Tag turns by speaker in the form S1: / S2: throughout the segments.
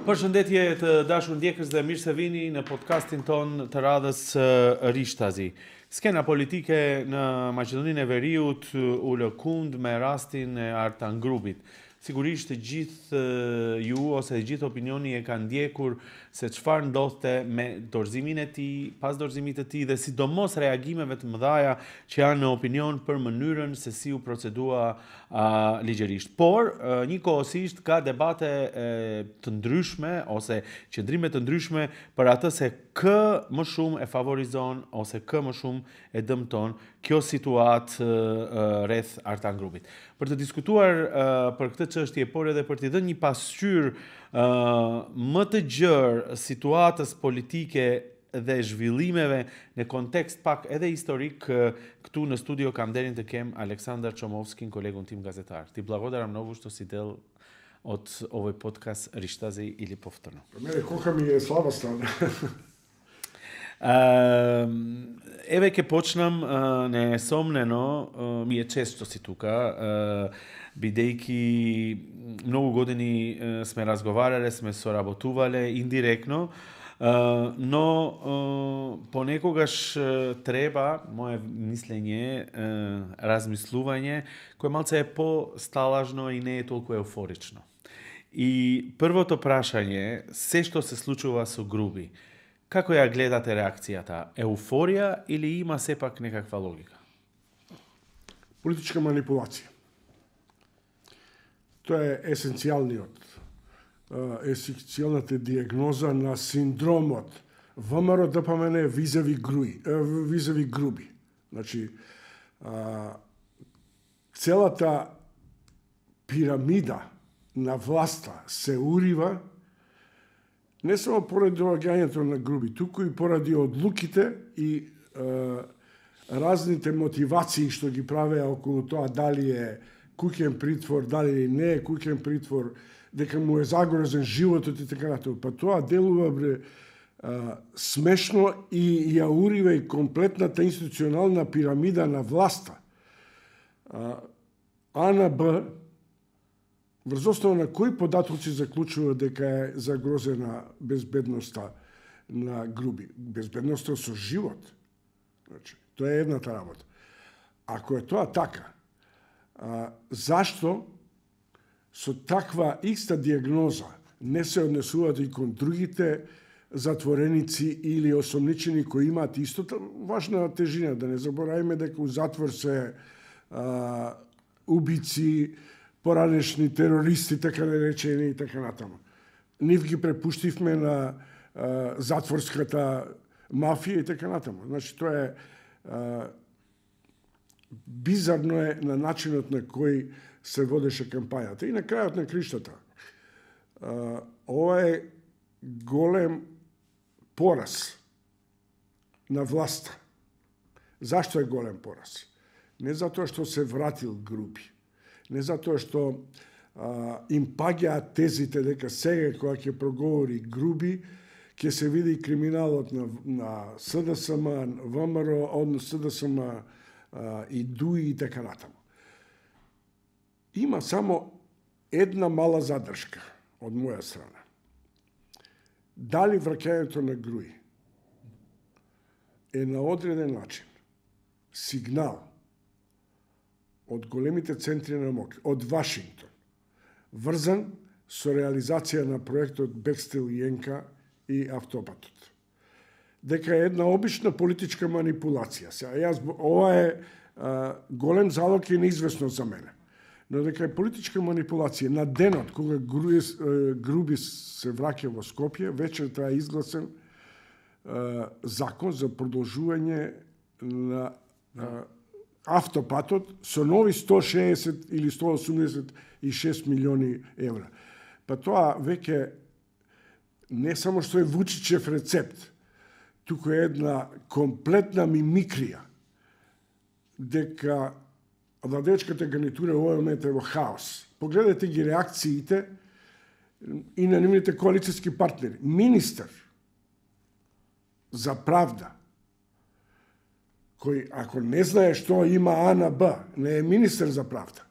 S1: Përshëndetje të dashur ndjekës dhe mirë se vini në podcastin ton të radhës Rishtazi. Skena politike në Maqedoninë e Veriut u lë kund me rastin e Artan Grupit. Sigurisht të gjithë ju ose të gjithë opinioni e kanë ndjekur se çfarë ndodhte me dorëzimin e tij, pas dorëzimit të tij dhe sidomos reagimeve të mëdha që janë në opinion për mënyrën se si u procedua ligjërisht. Por njëkohësisht ka debate të ndryshme ose qëndrime të ndryshme për atë se kë më shumë e favorizon ose kë më shumë e dëmton kjo situatë rreth Artan Grupit. Për të diskutuar për këtë çështje, por edhe për t'i dhënë një pasqyrë më të gjerë situatës politike dhe zhvillimeve në kontekst pak edhe historik, këtu në studio kam nderin të kem Aleksandar Çomovskin, kolegun tim gazetar. Ti благодарам много što si del od ovoj podcast Rishtazi ili повторно.
S2: Мене колка ми е слаба страна.
S1: Еве ќе почнам несомнено, ми е чест што си тука, бидејќи многу години сме разговарале, сме соработувале индиректно, но понекогаш треба, мое мислење, размислување, кое малце е по-сталажно и не е толку еуфорично. И првото прашање, се што се случува со Груби, како ја гледате реакцијата? Еуфорија или има сепак некаква логика?
S2: Политичка манипулација. Тоа е есенцијалната диагноза на синдромот ВМРО ДПМН визави Груби. Значи, целата пирамида на власта се урива не само поради доаѓањето на Груби, туку и поради одлуките и разните мотивации што ги правеа околу тоа дали е куќен притвор, дали не е куќен притвор, дека му е загрозен животот и така натаму. Па тоа делува смешно и ја урива и комплетната институционална пирамида на власта. АНБ врз основа на кои податоци заклучува дека е загрозена безбедноста на Груби? Безбедноста со живот. Значи, тоа е едната работа. Ако е тоа така, зашто со таква иста диагноза не се однесуваат и кон другите затвореници или осомничени кои имаат истото важна тежина? Да не забораваме дека у затвор се убици, поранешни терористи, така наречени и така натаму. Нив ги препуштивме на затворската мафија и така натаму. Значи, тоа е бизарно е на начинот на кој се водеше кампањата. И на крајот на криштата, ова е голем пораз на власта. Зашто е голем пораз? Не затоа што се вратил Груби, не затоа што им паѓаат тезите дека сега кога ќе проговори Груби, ќе се види криминалот на СДСМ, ВМРО, СДСМ и ДУИ и така натаму. Има само една мала задршка од моја страна. Дали враќањето на Груби е на одреден начин сигнал од големите центри на моќ, од Вашингтон, врзан со реализација на проектот Бекстел Јенка и автопатот. Дека е една обична политичка манипулација. Ова е голем залог и неизвестно за мене. Но дека е политичка манипулација на денот кога Груби се враќа во Скопје, вечерта е изгласен закон за продолжување на автопатот со нови 160 или 186 милиони евра. Па тоа веќе не само што е Вучичев рецепт, туку е една комплетна мимикрија дека владеечката гарнитура во овој момент е во хаос. Погледате ги реакциите и на нивните коалицијски партнери. Министер за правда, кој ако не знае што има АНБ, не е министер за правда,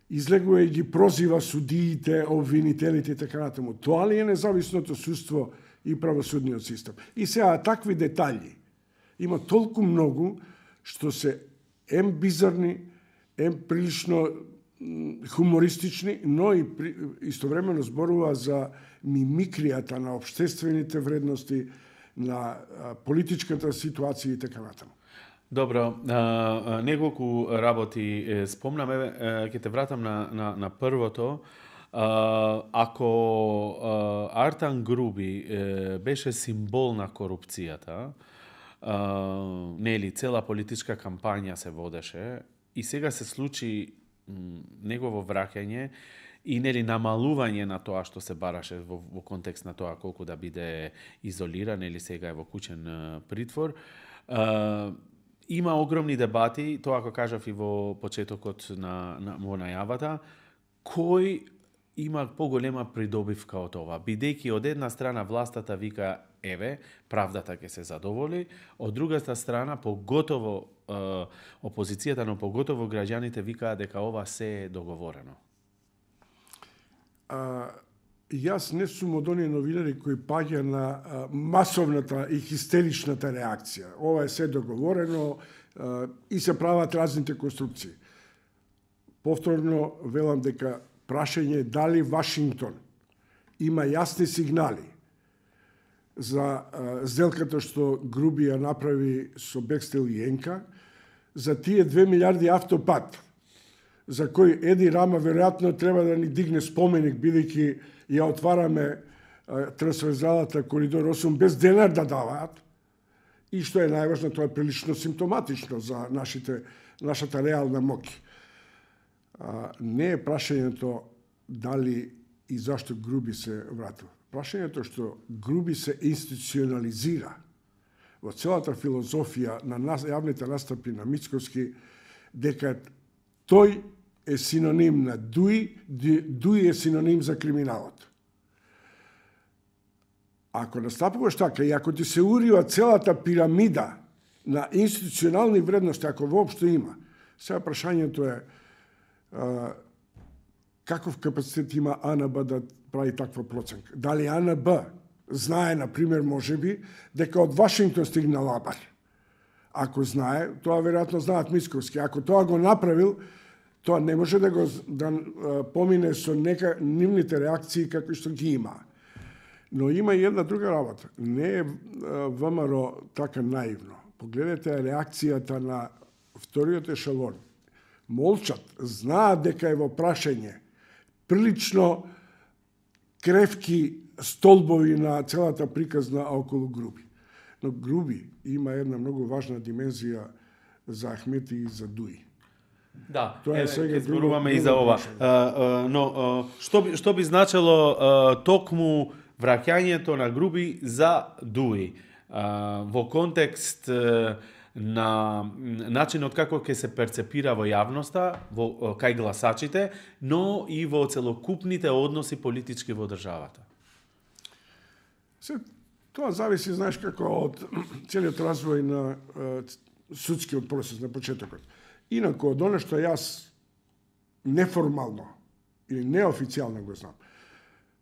S2: излегува и ги прозива судиите, обвинителите и така натаму. Тоа ли е независното судство и правосудниот систем? И сега такви детали има толку многу што се бизарни, прилично хумористични, но и истовремено зборува за мимикријата на општествените вредности, на политичката ситуација и така натаму.
S1: Добро, неколку работи спомнаме, ќе те вратам на првото. Ако Артан Груби беше символ на корупцијата, нели цела политичка кампања се водеше и сега се случи негово враќање и нели намалување на тоа што се бараше во контекст на тоа колку да биде изолиран или сега е во куќен притвор. Има огромни дебати, тоа ако кажав и во почетокот во најавата, кој има поголема придобивка од ова, бидејќи од една страна властата вика еве, правдата ќе се задоволи, од другата страна поготово опозицијата, но поготово граѓаните викаат дека ова се е договорено.
S2: Јас не сум од оние новинари кои паѓа на масовната и хистеричната реакција. Ова е се договорено и се прават разните конструкции. Повторно велам дека прашање е дали Вашингтон има јасни сигнали за сделката што Груби ја направи со Бекстел и Енка, за тие 2 милиарди автопат, за кој Еди Рама веројатно треба да ни дигне споменик, бидејќи ја отвараме трансверзалата Коридор 8 без денар да даваат, и што е најважно, тоа е прилично симптоматично за нашата реална моќ. Не е прашањето дали и зашто Груби се вратил. Прашањето што Груби се институционализира во целата филозофија на јавните настапи на Мицковски, дека тој е синоним на Дуи, Дуи е синоним за криминалот. Ако настапуваш така и ако ти се урива целата пирамида на институционални вредности, ако воопшто има, сега прашањето е каков капацитет има АНБ да прави таква проценка. Дали АНБ знае, например, можеби, дека од Вашингтон стигна лабар? Ако знае, тоа веројатно знаат Мицковски. Ако тоа го направил, тоа не може да го помине со нивните реакции какви што ги има. Но има и една друга работа. Не е ВМРО така наивно. Погледнете реакцијата на вториот ешелон. Молчат, знаат дека е во прашање прилично кревки столбови на целата приказна околу Груби. Но Груби има една многу важна димензија за Ахмети и за Дуи.
S1: Да, ќе зборуваме и за ова. Но што би значело токму враќањето на Груби за Дуи во контекст на начинот како ќе се перцепира во јавноста, кај гласачите, но и во целокупните односи политички во државата?
S2: Тоа зависи, знаеш како, од целиот развој на судскиот процес на почетокот. Инако, од оно што јас неформално или неофицијално го знам,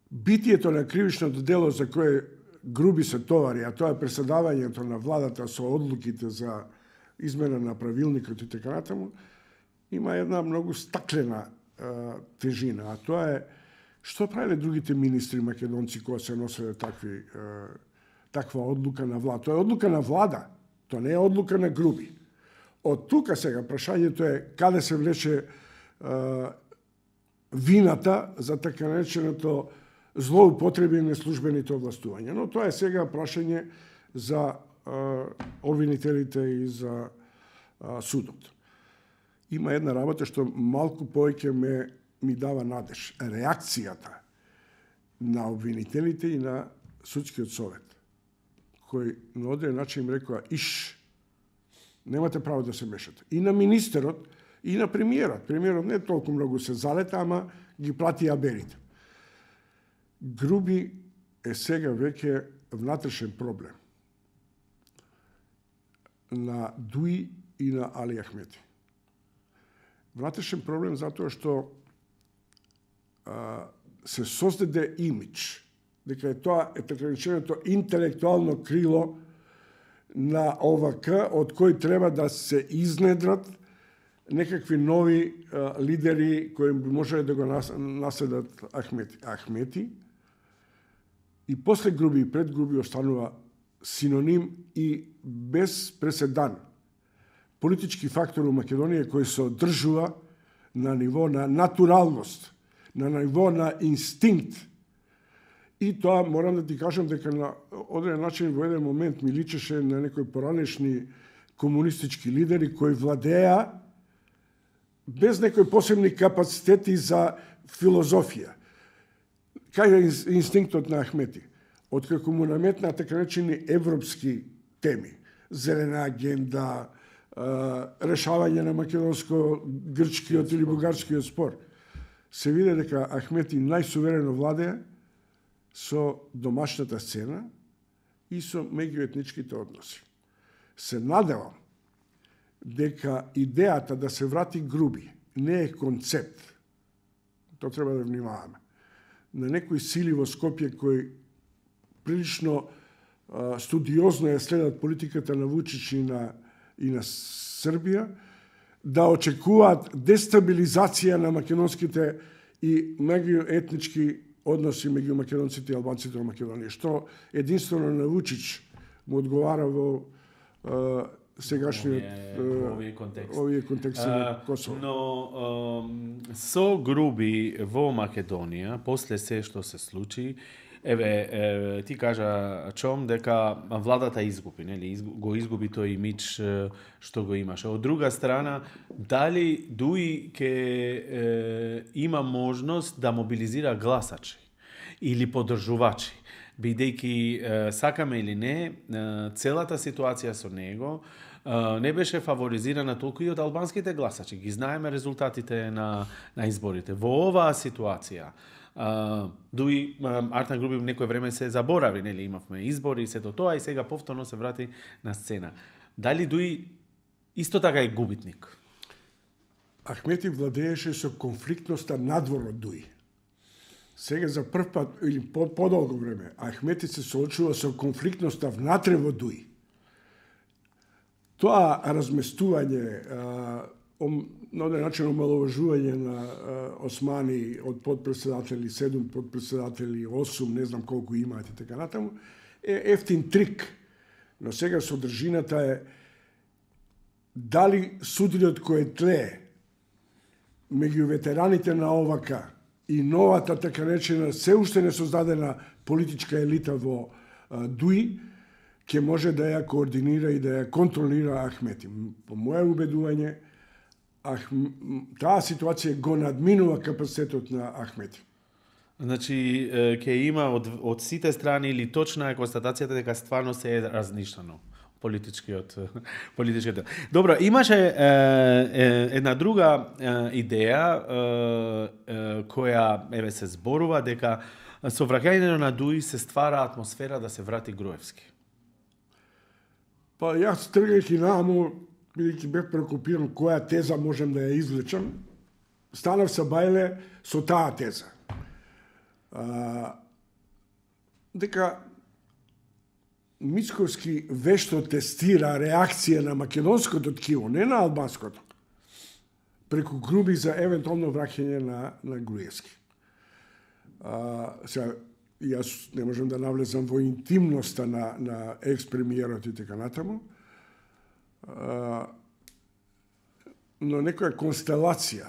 S2: битието на кривичното дело за кое Груби се товари, а тоа е преседавањето на владата со одлуките за измена на правилникот и така натаму, има една многу стаклена тежина, а тоа е што правиле другите министри македонци кога се носеле таква одлука на влада. Тоа е одлука на влада, тоа не е одлука на Груби. Од тука сега прашањето е каде се влече вината за така нареченото злоупотреби на службените овластувања. Но тоа е сега прашање за обвинителите и за судот. Има една работа што малку повеќе ми дава надеж. Реакцијата на обвинителите и на судскиот совет, кој на одреден начин им рекоа немате право да се мешате. И на министерот, и на премиерот. Премиерот не толку многу се залета, ама ги плати аберите. Груби е сега веќе внатрешен проблем на Дуи и на Али Ахмети. Внатрешен проблем затоа што се создаде имидж дека е тоа така реченото интелектуално крило на ОВК од кој треба да се изнедрат некакви нови лидери кои би можеле да го наследат Ахмети. И после Груби и пред Груби останува синоним и без преседан политички фактор у Македонија кој се одржува на ниво на натуралност, на ниво на инстинкт. И тоа морам да ти кажам дека на одреден начин во еден момент ми личеше на некои поранешни комунистички лидери кои владеа без некои посебни капацитети за филозофија. Кај е инстинктот на Ахмети? Откако му наметна така речени европски теми, зелена агенда, решавање на македонско-грчкиот или бугарскиот спор, се виде дека Ахмети најсуверено владее со домашната сцена и со меѓуетничките односи. Се надевам дека идејата да се врати Груби не е концепт. Тоа треба да внимаваме. На некои сили во Скопје кои прилично студиозно ја следат политиката на Вучич и на Србија, да очекуваат дестабилизација на македонските и меѓуетнички односи меѓу македонците и албанците во Македонија, што единствено на Вучич му одговара во сегашниот овие контексти на Косово.
S1: Но со Груби во Македонија, после се што се случи, ти кажа Чом дека владата изгуби, нели? Го изгуби тој имидж што го имаше. Од друга страна, дали Дуи ќе има можност да мобилизира гласачи или поддржувачи, бидејќи сакаме или не, целата ситуација со него не беше фаворизирана толку и од албанските гласачи. Ги знаеме резултатите на изборите. Во оваа ситуација Дуи Артан Груби некој време се заборави, нели, имавме избори и сето тоа и сега повторно се врати на сцена. Дали Дуи исто така е губитник?
S2: Ахмети владееше со конфликтноста надвор од Дуи. Сега за прв пат или подолго време Ахмети се соочува со конфликтноста внатре во Дуи. Тоа разместување на оден начин омаловажување на Османи од подпредседатели, 7 подпредседатели, 8, не знам колку имаат и така натаму, е ефтин трик. Но сега содржината е дали судрот кој тлее меѓу ветераните на ОВК и новата така речена се уште не создадена политичка елита во Дуи ќе може да ја координира и да ја контролира Ахмети. По моје убедување, таа ситуација го надминува капацитетот на Ахмети.
S1: Значи, ќе има од сите страни или точна е констатацијата дека стварно се е разништано политичкиот. Добро, имаше една друга идеја која се зборува дека со враќањето на Дуи се ствара атмосфера да се врати Груевски.
S2: Па јас тргајќи наму, бидејќи бев прекупиран која теза можем да ја извлечам, станав се бајле со таа теза. Дека Мицковски вешто тестира реакција на македонското ткиво, не на албанското, преку Груби за евентуално враќање на Груевски. Сега, јас не можам да навлезам во интимноста на екс-премиерот и така натаму, но некоја констелација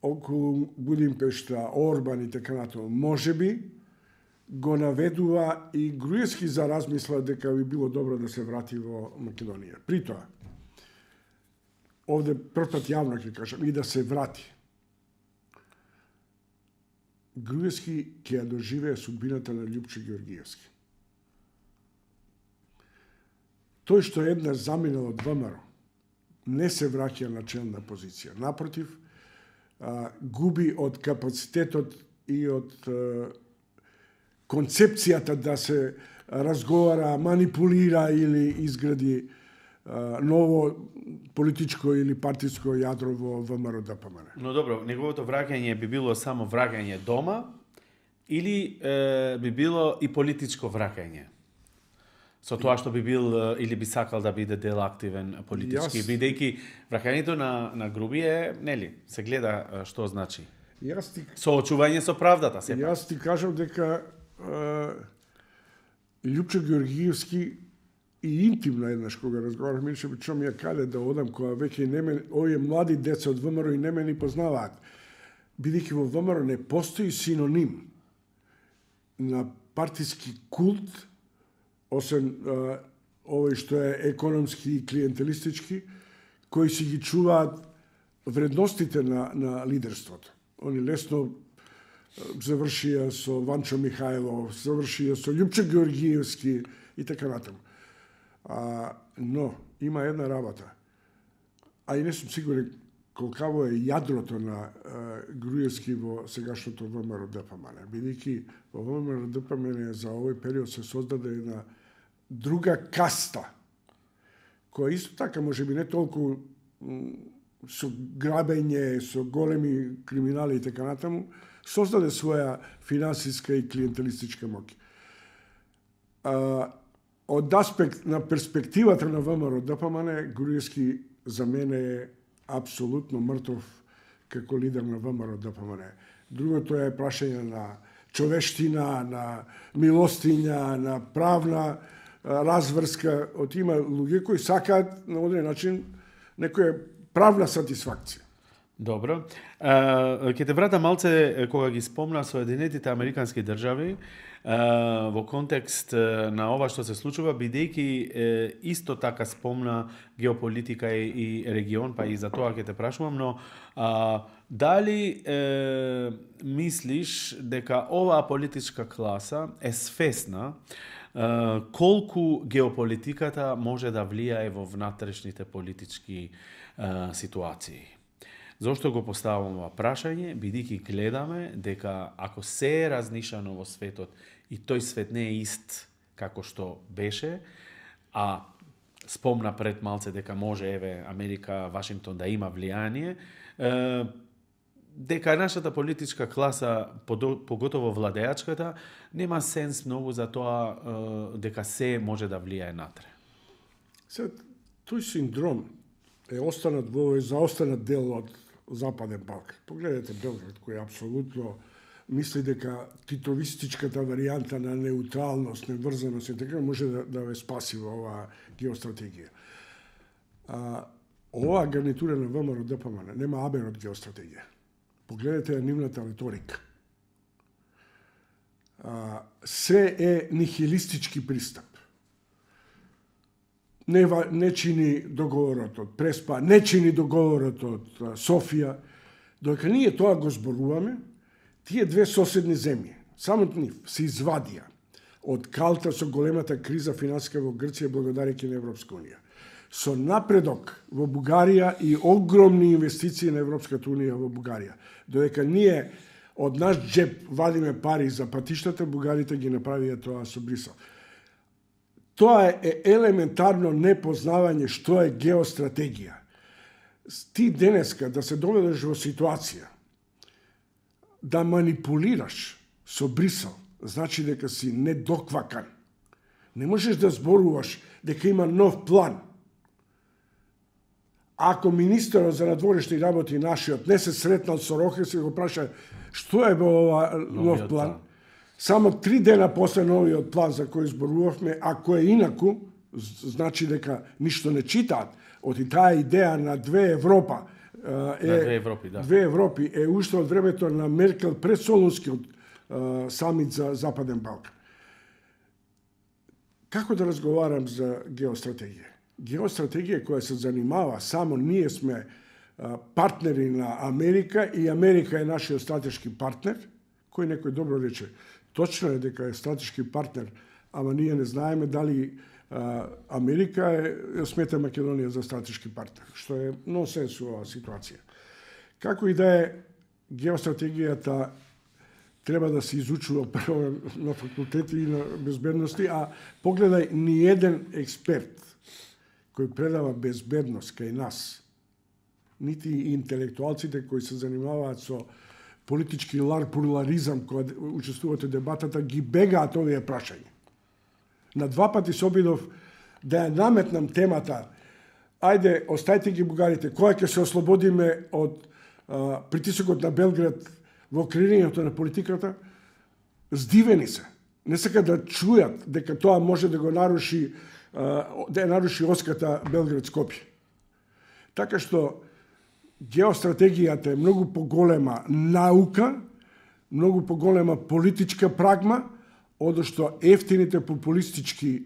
S2: околу Будимпешта, Орбан и така натаму, можеби го наведува и Груевски за размисла дека би било добро да се врати во Македонија. При тоа, овде првпат јавно ќе кажам, и да се врати. Груевски ќе ја доживее судбината на Љупчо Ѓоргиевски. Тој што еднаш заминал од ВМРО, не се враќа на челна позиција. Напротив, губи од капацитетот и од концепцијата да се разговара, манипулира или изгради ново политичко или партиско јадро во ВМРО-ДПМН.
S1: Но добро, неговото враќање би било само враќање дома или би било и политичко враќање? Со тоа што би бил или би сакал да биде дел активен политички, бидејќи враќањето на Грубије, нели, се гледа што значи. Соочување со правдата сепак.
S2: Јас ти кажам дека Љупчо Георгиевски и интимно еднаш кога разговарахме, што ми ја каде да одам кога веќе овие млади деца од ВМРО и не ме ни познаваат. Бидејќи во ВМРО не постои синоним на партиски култ, освен овој што е економски и клиентелистички, кои си ги чуваат вредностите на лидерството. Они лесно завршија со Ванчо Михајлов, завршија со Љупчо Георгиевски и така натаму. Но има една работа. А и не сум сигурен колкаво е јадрото на Груевски во сегашното ВМРО-ДПМН. Бидејќи во ВМРО-ДПМН за овој период се создаде една друга каста, која исто така може би не толку со грабење, со големи криминали и така натаму, создаде своја финансиска и клиентелистичка моќ. Од аспект на перспективата на ВМРО-ДПМН, Груевски за мене е апсолутно мртов како лидер на ВМРО-ДПМН. Другото е прашање на човештина, на милостиња, на правна разврска. Има луѓе кои сакаат на одреден начин некоја правна сатисфакција.
S1: Добро. Ќе те врата малце кога ги спомна Соединетите Американски држави во контекст на ова што се случува, бидејќи исто така спомна геополитика и регион, па и за тоа ќе те прашувам, но дали мислиш дека оваа политичка класа е свесна колку геополитиката може да влијае во внатрешните политички ситуации? Зошто го поставам ова прашање? Бидејќи гледаме дека ако се е разнишано во светот и тој свет не е ист како што беше, а спомна пред малце дека може Америка, Вашингтон да има влијание, дека нашата политичка класа, поготово владеачката, нема сенс многу за тоа дека се може да влијае натре.
S2: Тој синдром е останат во заостанат дел од Западен Балкан. Погледнете Белград, кој апсолутно мисли дека титовистичката варијанта на неутралност, неврзаност и така може да ве спаси во оваа геостратегија. Оваа гарнитура на ВМРО-ДПМН нема абер од геостратегија. Погледнете нивната риторика. Се е нихилистички пристап. Не чини договорот од Преспа, не чини договорот од Софија. Додека ние тоа го зборуваме, тие две соседни земји, само нив, се извадија од калта со големата криза финансиска во Грција благодарејќи на Европска унија. Со напредок во Бугарија и огромни инвестиции на Европската унија во Бугарија. Додека ние од наш джеп вадиме пари за патиштата, бугарите ги направија тоа со Брисел. Тоа е елементарно непознавање што е геостратегија. Ти денеска да се доведеш во ситуација да манипулираш со Брисел, значи дека си недоквакан. Не можеш да зборуваш дека има нов план. Ако министерот за надворешни работи нашиот не се сретнал со Рохе, се го праша што е ова нов план. Само 3 дена после новиот план за кој зборувавме, ако е инаку, значи дека ништо не читаат. Оти таа идеја на две Европи е уште од времето на Меркел пред Солунскиот самит за Западен Балкан. Како да разговарам за геостратегија? Геостратегија која се занимава само ние сме партнери на Америка и Америка е нашиот стратешки партнер, кој некој добро рече. Точно е дека е стратешки партнер, ама ние не знаеме дали Америка смета Македонија за стратешки партнер, што е нонсенс оваа ситуација. Како и да е, геостратегијата треба да се изучува прво на факултети и на безбедности, а погледај, ни еден експерт кој предава безбедност кај нас, нити интелектуалците кои се занимаваат со политички ларпурларизам, кога учествуваат во дебатата, ги бегаат овие прашања. На 2 пати се обидов да ја наметнам темата, ајде, остајте ги бугарите, кога ќе се ослободиме од притисокот на Белград во креирањето на политиката, здивени се. Не сака да чујат дека тоа може да го наруши, да ја наруши оската Белград-Скопје. Така што геостратегијата е многу поголема наука, многу поголема политичка прагма, одошто ефтините популистички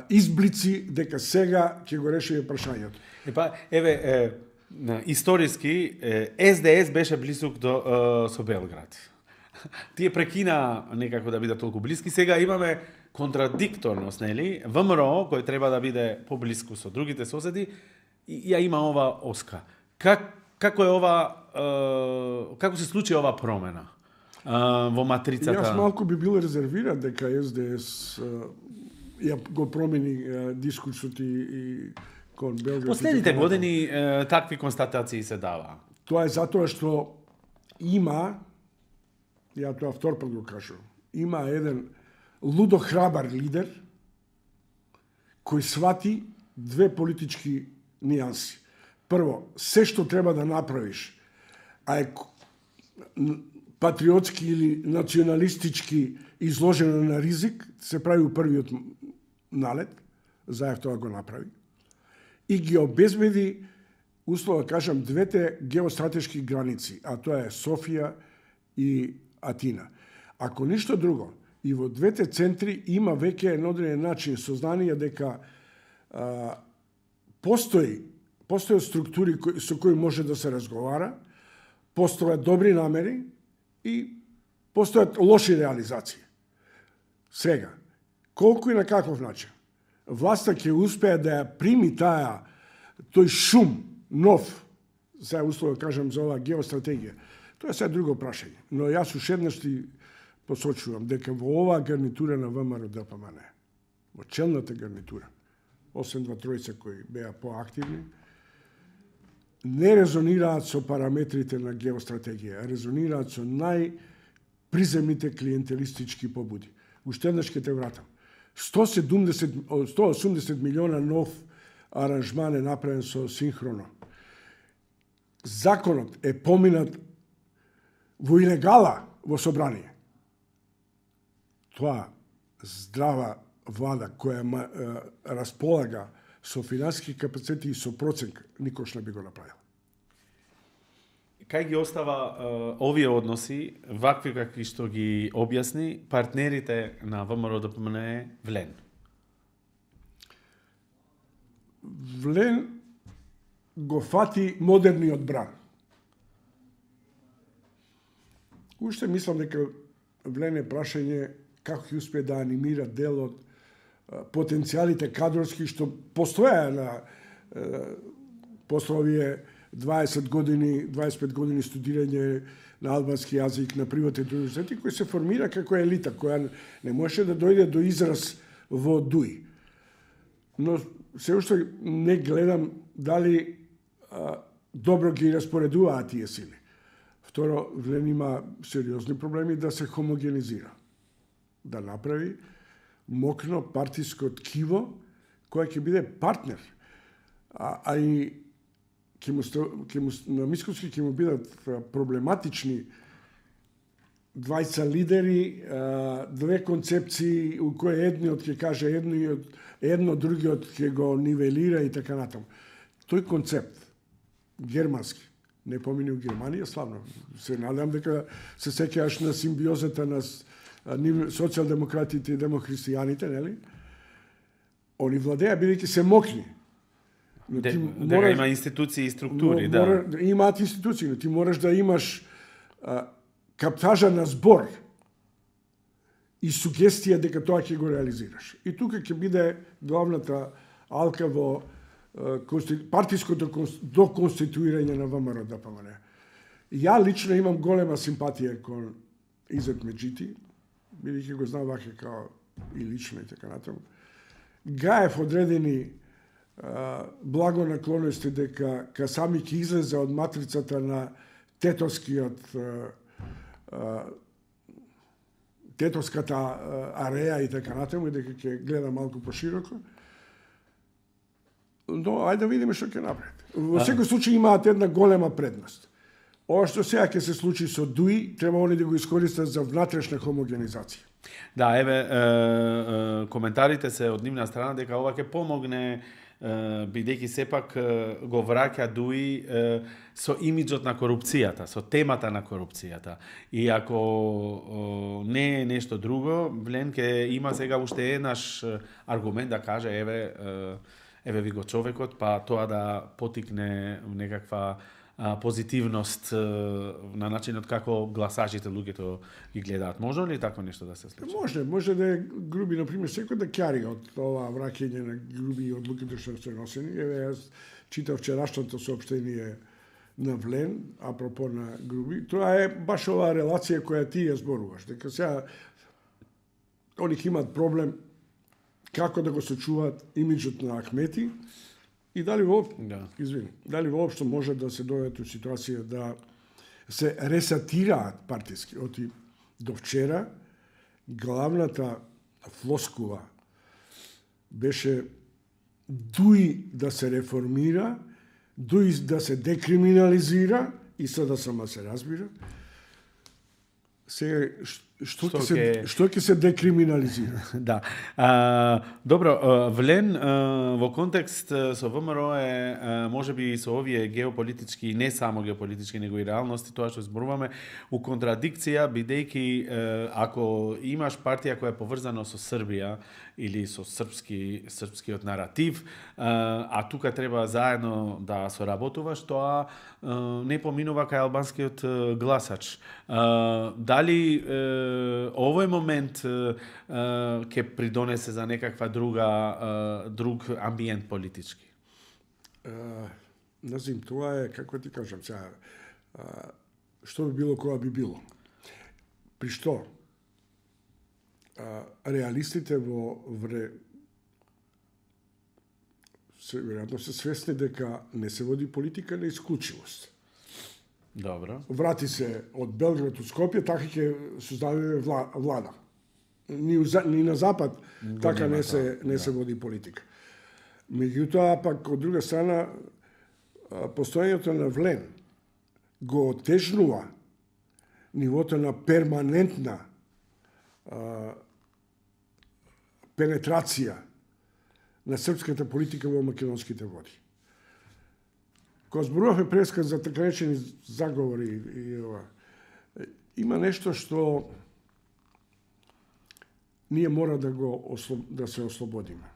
S2: изблици дека сега ќе го решиме прашањето.
S1: Историски СДС беше близок со Белград. Тие прекина некако да бидат толку блиски. Сега имаме контрадикторност, нели? ВМРО, кој треба да биде поблиску со другите соседи, ја има ова оска. Како е ова, како се случи ова промена во матрицата?
S2: Јас малку би бил резервиран дека СДС ја го промени дискурсот и кон Белград.
S1: Последните години такви констатации се дава.
S2: Тоа е затоа што има, ја тоа втор пат го кажувам, има еден лудо храбар лидер кој свати 2 политички нијанси. Прво, се што треба да направиш, а е патриотски или националистички изложено на ризик, се прави у првиот налет, Заев тоа го направи, и ги обезбеди, условно кажам, 2 геостратешки граници, а тоа е Софија и Атина. Ако ништо друго, и во 2 центри има веќе на одреден начин сознание дека постојат структури со кои може да се разговара, постојат добри намери и постојат лоши реализации. Сега, колку и на каков начин власта ќе успее да ја прими тој шум нов, сега условно кажам за оваа геостратегија, тоа е сега друго прашање. Но јас уште еднаш ти посочувам дека во оваа гарнитура на ВМРО-ДПМН, во челната гарнитура, освен 2-3 кои беа поактивни, не резонираат со параметрите на геостратегија, резонираат со најприземните клиентелистички побуди. Уште еднаш ќе те вратам. 180 милиона нов аранжман е направен со синхроно. Законот е поминат во илегала во собрание. Тоа здрава влада која располага со финансиски капацитети и со проценка, никош не би го направила.
S1: Кај ги остава овие односи, вакви какви што ги објасни, партнерите на ВМРО-ДПМН Влен?
S2: Влен го фати модерниот бран. Уште мислам дека Влен е прашање како ќе успее да анимира дел од потенцијалите кадрски што постоја после овие 20 години, 25 години студирање на албански јазик на приватните универзитети, кој се формира како елита, која не можеше да дојде до израз во ДУИ. Но се уште не гледам дали добро ги распоредуваат тие сили. Второ, Влен има сериозни проблеми да се хомогенизира, да направи мокно партиско ткиво кој ќе биде партнер, а и на Мисковски ќе му бидат проблематични 20 лидери, 2 концепции у кои едниот ќе каже едно, другиот ќе го нивелира и така натаму. Тој концепт германски не помине у Германија славно. Се надам дека се сеќаваш на симбиозата на социјалдемократите и демохристијаните, нели? Они владеа бидејќи се мокни.
S1: Дека има институции и структури, да.
S2: Имаат институции, но ти мораш да имаш каптажа на збор и сугестија дека тоа ќе го реализираш. И тука ќе биде главната алка во партиското доконституирање на ВМРО-ДПМН. Ја лично имам голема симпатија кон Изет Меджити, бидејќи го знам ваќе као и лично и така натаму. Гаев одредени благонаклонности дека сами ќе излезе од матрицата на тетовската ареја и така натаму, дека ќе гледа малку пошироко. Но ајде да видиме што ќе направи. Во секој случај имаат една голема предност. Ова што сега ќе се случи со ДУИ, треба они да го искористат за внатрешна хомогенизација.
S1: Да, коментарите се од нивна страна дека ова ќе помогне, бидејќи сепак го враќа ДУИ со имиджот на корупцијата, со темата на корупцијата. И ако не е нешто друго, Влен ќе има сега уште еднаш аргумент да каже еве ви го човекот, па тоа да потикне некаква позитивност на начинот како гласачите луѓето ги гледаат. Може ли такво нешто да се случи?
S2: Може да е груби, например, секој да ќари од ова враќање на груби одлуките што се носени. Еве, јас читав вчерашното соопштение на Влен, апропо на груби. Тоа е баш оваа релација која ти ја зборуваш. Дека сега они имаат проблем како да го сочуваат имиджот на Ахмети и дали воопшто може да се дојдат у ситуација да се ресетираат партиски. Оти до вчера главната флоскула беше ДУИ да се реформира, ДУИ да се декриминализира и СДСМ се разбира. Сега, што ќе се декриминализира?
S1: Да. Добро, Влен, во контекст со ВМРО е, можеби со овие геополитички, не само геополитички, него и реалности, тоа што зборуваме, у контрадикција, бидејќи ако имаш партија која е поврзана со Србија или со српскиот наратив, а тука треба заедно да соработуваш, тоа не поминува кај албанскиот гласач. Дали овој момент ќе придонесе за некаква друг амбиент политички?
S2: Назим, тоа е, како ти кажам сега, што би било кога би било. При што? Реалистите веројатно се свесни дека не се води политика на исклучивост.
S1: Добро.
S2: Врати се од Белград у Скопје, така ќе создаде влада. Ни на запад така не се води политика. Меѓутоа, пак, од друга страна, постојањето на Влен го отежнува нивото на перманентна пенетрација на српската политика во македонските води. Кога зборувавме пресказ за така речени заговори и ова, има нешто што ние мора да се ослободиме.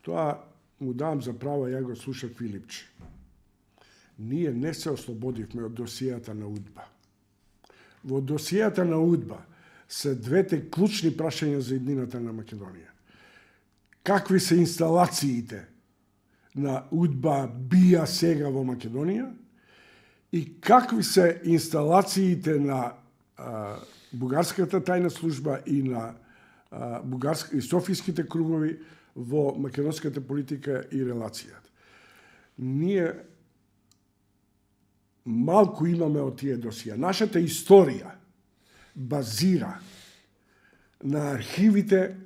S2: Тоа му давам за право, ја го слушав Филипче. Ние не се ослободивме од досијата на УДБА. Во досијата на УДБА се двете клучни прашања за иднината на Македонија. Какви се инсталациите на УДБА бија сега во Македонија и какви се инсталациите на бугарската тајна служба и на и софиските кругови во македонската политика и релацијата. Ние малку имаме од тие досија. Нашата историја базира на архивите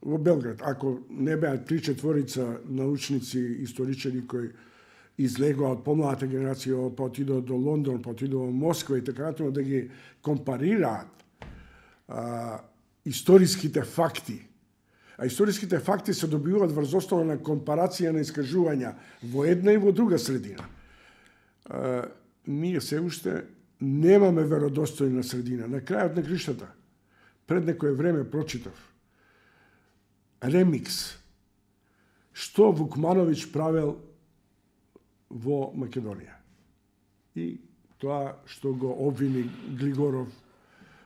S2: во Белград. Ако не беа 3/4 научници, историчари кои излегоа од помладата генерација, па отидоа до Лондон, па отидоа во Москва и така натаму, да ги компарираат историските факти. А историските факти се добиваат врз основа на компарација на искажувања во една и во друга средина. Ние се уште немаме веродостојна средина. На крајот на гриштата, пред некое време прочитав ремикс што Вукмановиќ правел во Македонија. И тоа што го обвини Глигоров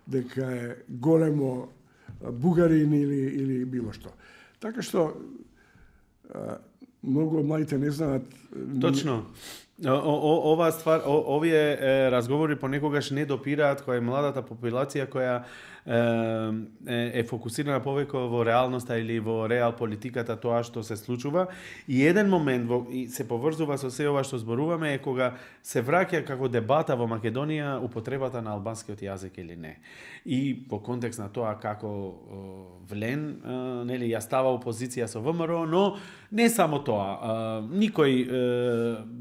S2: дека е големо бугарин или било што. Така што многу од младите не знаат.
S1: Точно. Ова ствар, овие разговори понекогаш не допираат која е младата популација која е фокусирана повеќе во реалноста или во реал политиката, тоа што се случува. И еден момент и се поврзува со се ова што зборуваме е кога се враќа како дебата во Македонија употребата на албанскиот јазик или не. И по контекст на тоа како Влен нели ја става опозиција со ВМРО, но не само тоа. Никој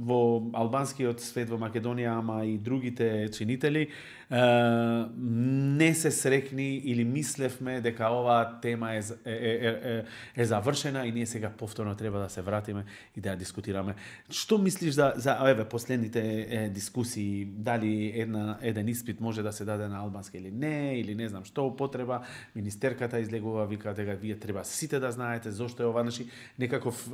S1: во албанскиот свет во Македонија, ама и другите чинители не се срекни или мислевме дека оваа тема е завршена и ние сега повторно треба да се вратиме и да ја дискутираме. Што мислиш за последните дискусии, дали еден испит може да се даде на албански или не знам што употреба, министерката излегува, вика дека вие треба сите да знаете зошто е ова, значи некаков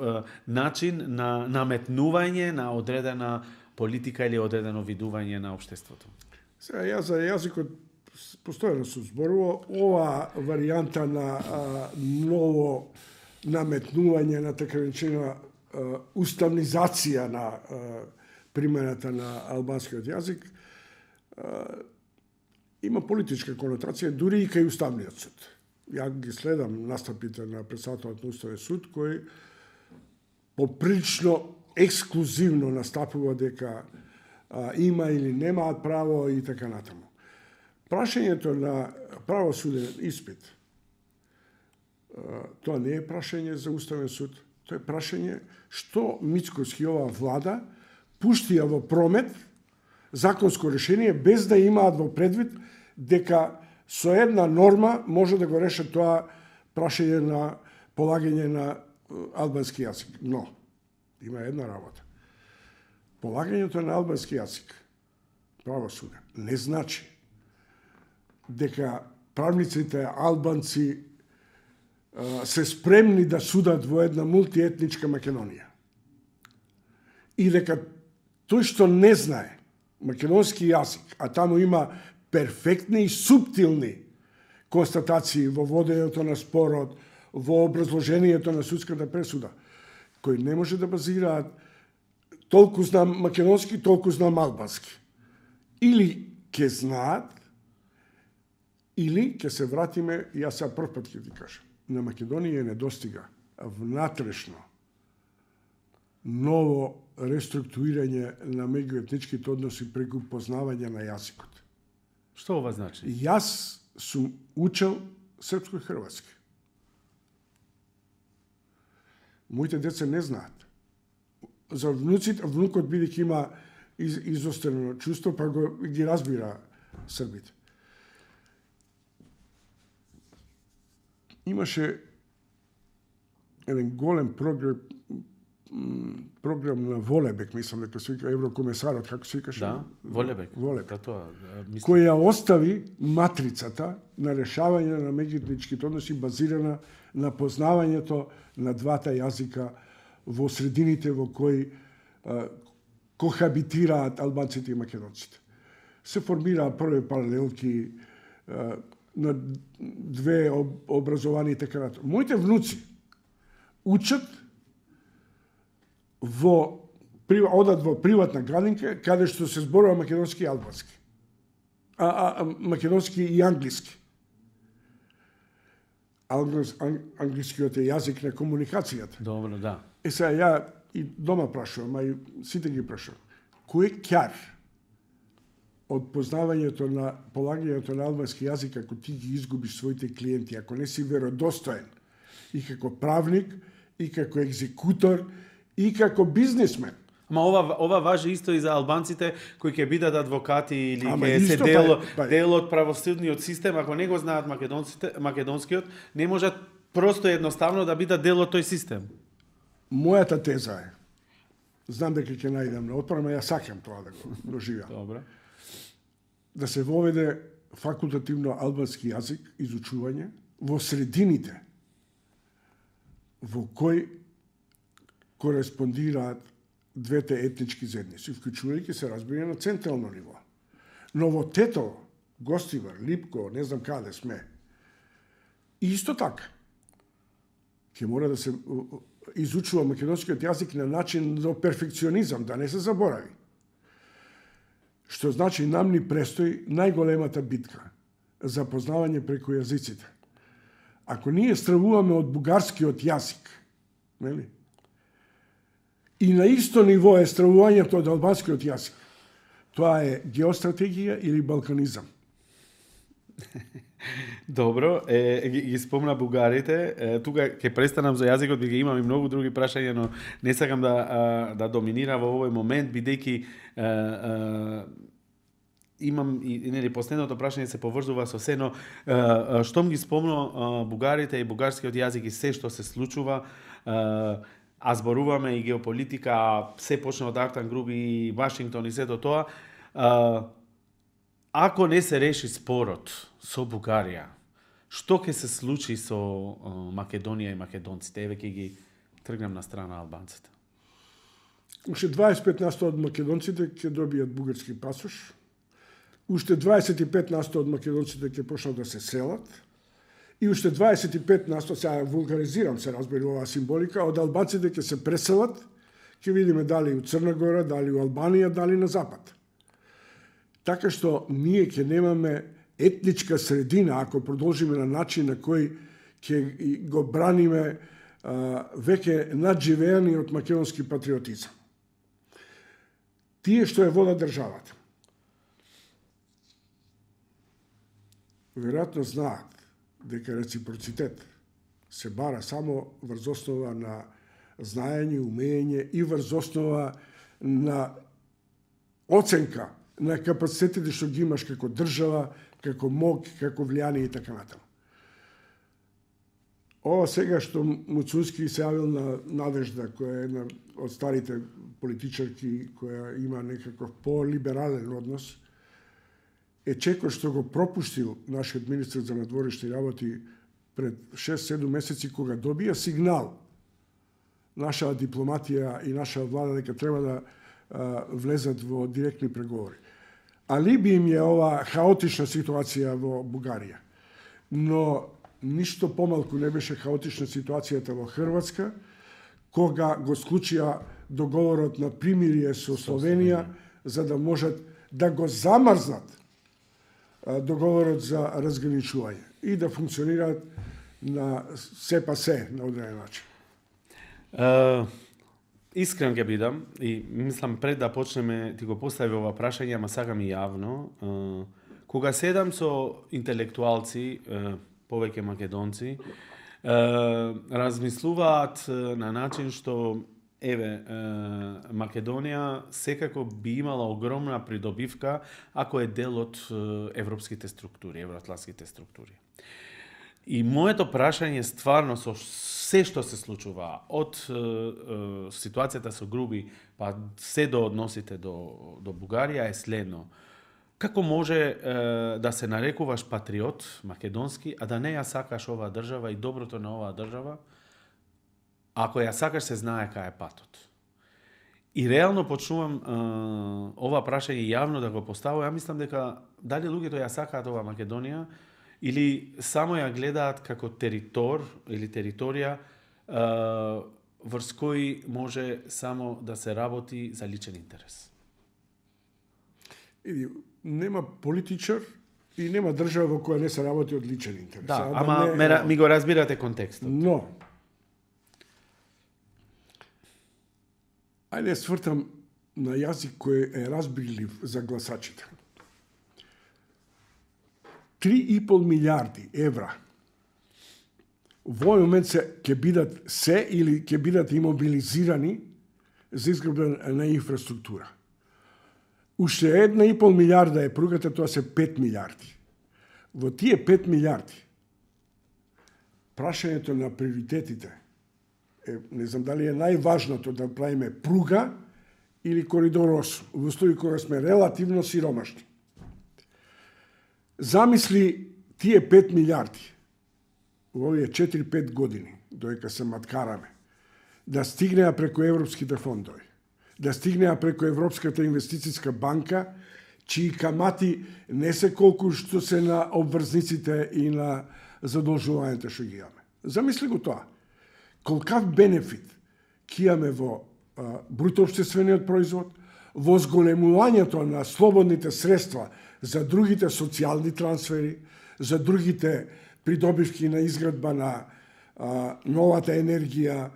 S1: начин на наметнување на одредена политика или одредено видување на општеството.
S2: Сега, ја за јазикот постојано се зборува, ова варијанта на ново наметнување на така речена уставнизација на примената на албанскиот јазик има политичка конотација дури и кај Уставниот суд. Ја ги следам настапите на председателот на Уставен суд кој поприлично ексклузивно настапува дека има или немаат право и така натаму. Прашањето на правосуден испит, тоа не е прашање за Уставен суд, тоа е прашање што Мицкоски ова влада пуштија во промет законско решение без да имаат во предвид дека со една норма може да го решат тоа прашање на полагање на албански јазик. Но, има една работа. Полагањето на албански јазик, правосуден, не значи дека правниците албанци се спремни да судат во една мултиетничка Македонија. И дека тој што не знае македонски јазик, а таму има перфектни и суптилни констатации во водењето на спорот, во образложението на судската пресуда, кои не може да базираат толку знам македонски, толку знам албански. Или ќе знаат, или ќе се вратиме, јас сега прв пат ќе ти кажам, на Македонија не достига внатрешно ново реструктурирање на меѓуетничките односи преку познавање на јазикот.
S1: Што ова значи?
S2: Јас сум учел српско и хрватски. Моите деца не знаат. За внукот бидејќи има изострено чувство, па ги разбира србите. Имаше еден голем програм на Волебек, мислам дека се вика еврокомесарот, како се викаше?
S1: Да, Волебек.
S2: Волебек.
S1: Тоа,
S2: кој ја остави матрицата на решавање на меѓуетничките односи базирана на познавањето на двата јазика во средините во кои кохабитираат албанците и македонците. Се формираат први паралелки на две образовани и така натаму. Моите внуци учат одат во приватна градинка каде што се зборува македонски и албански. Македонски и англиски. Англискиот е јазик на комуникацијата.
S1: Добро, да.
S2: Сега ја и дома прашувам, а и сите ги прашувам. Кој е ќар од познавањето на полагањето на албански јазик ако ти ги изгубиш своите клиенти, ако не си веродостоен и како правник, и како екзекутор, и како бизнисмен?
S1: Ама ова важи исто и за албанците кои ќе бидат адвокати или ќе се дел од правосудниот систем, ако не го знаат македонскиот, не можат просто едноставно да бидат дел од тој систем.
S2: Мојата теза е, знам дека ќе најдам на отпор, ама ја сакам тоа да го доживеам.
S1: Добро.
S2: Да се воведе факултативно албански јазик, изучување, во средините во кој кореспондираат двете етнички заедници, вклучувајќи се разбира на централно ниво. Но во Тетово, Гостивар, Липко, не знам каде сме, исто така, ќе мора да се изучува македонскиот јазик на начин до перфекционизам, да не се заборави. Што значи нам ни престои најголемата битка за познавање преку јазиците. Ако ние стравуваме од бугарскиот јазик, нели? И на исто ниво е стравувањето од албанскиот јазик. Тоа е геостратегија или балканизам.
S1: Добро, ги спомна бугарите. Тука ќе престанам за јазикот, би ги имам и многу други прашања, но не сакам да доминира во овој момент, бидејќи имам и нели последното прашање се поврзува со се, но штом ги спомна бугарите и бугарскиот јазик и се што се случува, а зборуваме и геополитика, се почна од Арктан Груп и Вашингтон и сето тоа, ако не се реши спорот со Бугарија, што ќе се случи со Македонија и македонците? Еве ќе ги тргнем на страна албанците.
S2: Уште 25% од македонците ќе добијат бугарски пасош. Уште 25% од македонците ќе почнат да се селат. И уште 25%, сега вулгаризирам се, разбери оваа символика, од албанците ќе се преселат, ќе видиме дали у Црна Гора, дали у Албанија, дали на запад. Така што ние ќе немаме етничка средина, ако продолжиме на начин на кој ќе го браниме веќе надживеани од македонски патриотизам. Тие што е вода државата, веројатно знаат дека реципроцитет се бара само врз основа на знаење, умење и врз основа на оценка на капацитетите што ги имаш како држава, како мог, како влијание и така натаму. Ова сега што Муцунски се јавил на Надежда, која е една од старите политичарки, која има некаков по-либерален однос, е чеко што го пропуштил нашиот министр за надворешни работи пред 6-7 месеци, кога добија сигнал нашава дипломатија и наша влада дека треба да влезат во директни преговори. Алиби им е ова хаотична ситуација во Бугарија. Но ништо помалку не беше хаотична ситуацијата во Хрватска, кога го склучија договорот на примирие со Словенија, за да можат да го замрзнат договорот за разграничување и да функционираат на се па се на одреден начин.
S1: Искрен ќе бидам и мислам пред да почнеме ти го постави ова прашање, ама сакам и јавно. Кога седам со интелектуалци, повеќе македонци, размислуваат на начин што Македонија секако би имала огромна придобивка ако е дел од европските структури, евроатлантските структури. И моето прашање стварно со се што се случува, од ситуацијата со Груби, па се до односите до Бугарија е следно. Како може да се нарекуваш патриот македонски, а да не ја сакаш оваа држава и доброто на оваа држава, ако ја сакаш се знае кај е патот. И реално почнувам ова прашање јавно да го поставам. Ја мислам дека дали луѓето ја сакаат ова Македонија или само ја гледаат како територ или територија врз кој може само да се работи за личен интерес.
S2: Нема политичар и нема држава во која не се работи од личен интерес.
S1: Да, ама ми го разбирате контекстот.
S2: Но ајде свртам на јазик кој е разбирлив за гласачите. 3,5 милиарди евра во овој момент ќе бидат се или ќе бидат имобилизирани за изградба на инфраструктура. Уште 1,5 милиарда е пругата, тоа се 5 милиарди. Во тие 5 милиарди прашањето на приоритетите не знам дали е најважното да правиме пруга или коридор 8, во услови кога сме релативно сиромашни. Замисли тие 5 милиарди во овие 4-5 години, додека се маткараме, да стигнеа преку европските фондови, да стигнеа преку Европската инвестицијска банка, чии камати не се колку што се на обврзниците и на задолжувањето што ги имаме. Замисли го тоа. Колкав бенефит ќе имаме во бруто општествениот производ, во зголемувањето на слободните средства за другите социјални трансфери, за другите придобивки на изградба на новата енергија,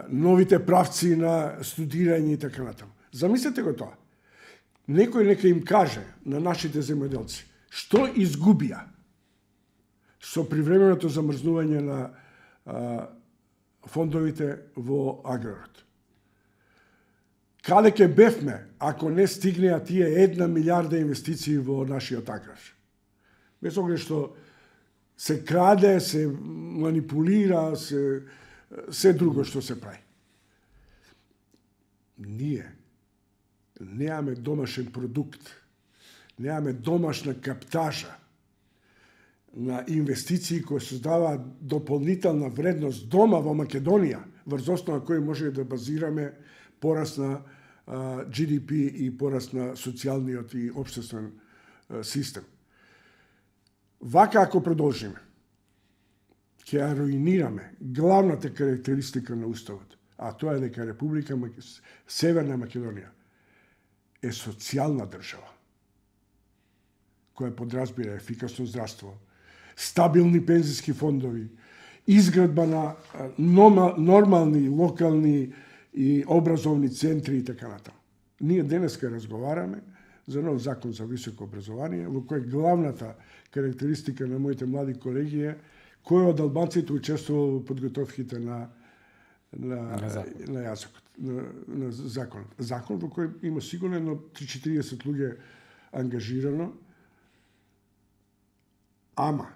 S2: новите правци на студирање и така натаму. Замислете го тоа. Некој нека им каже на нашите земјоделци што изгубија со привременото замрзнување на фондовите во аграрот. Каде ќе бевме ако не стигнеа тие 1 милиарда инвестиции во нашиот аграр? Без оглед што се краде, се манипулира, се друго што се прави. Ние немаме домашен продукт, немаме домашна каптажа на инвестиции кои создаваат дополнителна вредност дома во Македонија, врз основа кој може да базираме пораст на GDP и пораст на социјалниот и општествен систем. Вака ако продолжиме, ќе ја руинираме главната карактеристика на Уставот, а тоа е дека Република Северна Македонија е социјална држава, која подразбира ефикасно здравство, стабилни пензиски фондови, изградба на нормални локални и образовни центри и така натаму. Ние денеска разговараме за нов закон за високо образование, во кој главната карактеристика на моите млади колеги е кој од албанците учествува во подготовките на јазикот, на законот. Закон во кој има сигурно 30-40 луѓе ангажирано, ама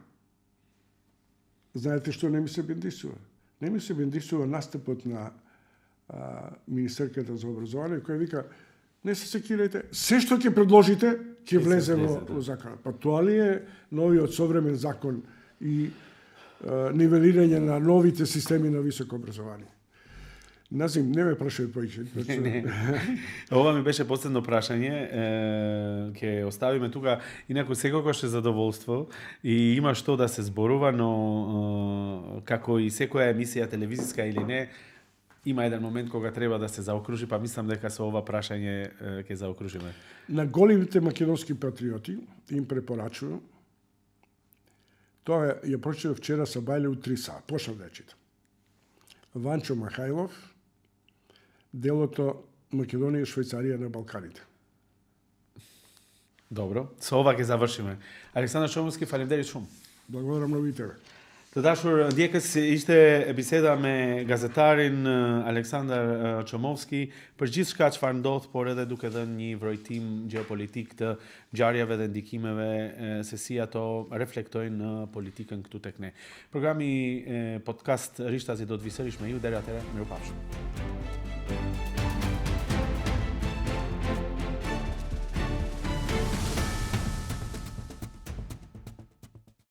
S2: знаете што не ми се бендисува? Не ми се бендисува настапот на министерката за образование, која вика не се секирајте, се што ќе предложите ќе влезе во законот. Па тоа ли е новиот современ закон и нивелирање на новите системи на високо образование? Назим, не ме прашај поише.
S1: Ова ми беше последно прашање, ќе оставиме тука, инаку секогаш е задоволство и има што да се зборува, но како и секоја емисија телевизиска или не, има еден момент кога треба да се заокружи, па мислам дека со ова прашање ќе заокружиме.
S2: На големите македонски патриоти им препорачувам, тоа ја прочитав вчера со Бајле у 3 саат, почнав да ја читам. Ванчо Махајлов, делото Македонија и Швајцарија на Балканите.
S1: Добро, со ова ќе завршиме. Александар Чомовски, фалемдери шум.
S2: Благодарам многу и тебе.
S1: Дашур, дјекас ishte biseda me gazetarin Aleksandar Çomowski për gjithçka çfarë ndodh, por edhe duke dhënë një vrojtim gjeopolitik të ngjarjeve dhe ndikimeve se si ato reflektojnë në politikën këtu tek ne. Programi podcast Rishtazi do të vi sërish me ju, deri atëherë, mirupafshim.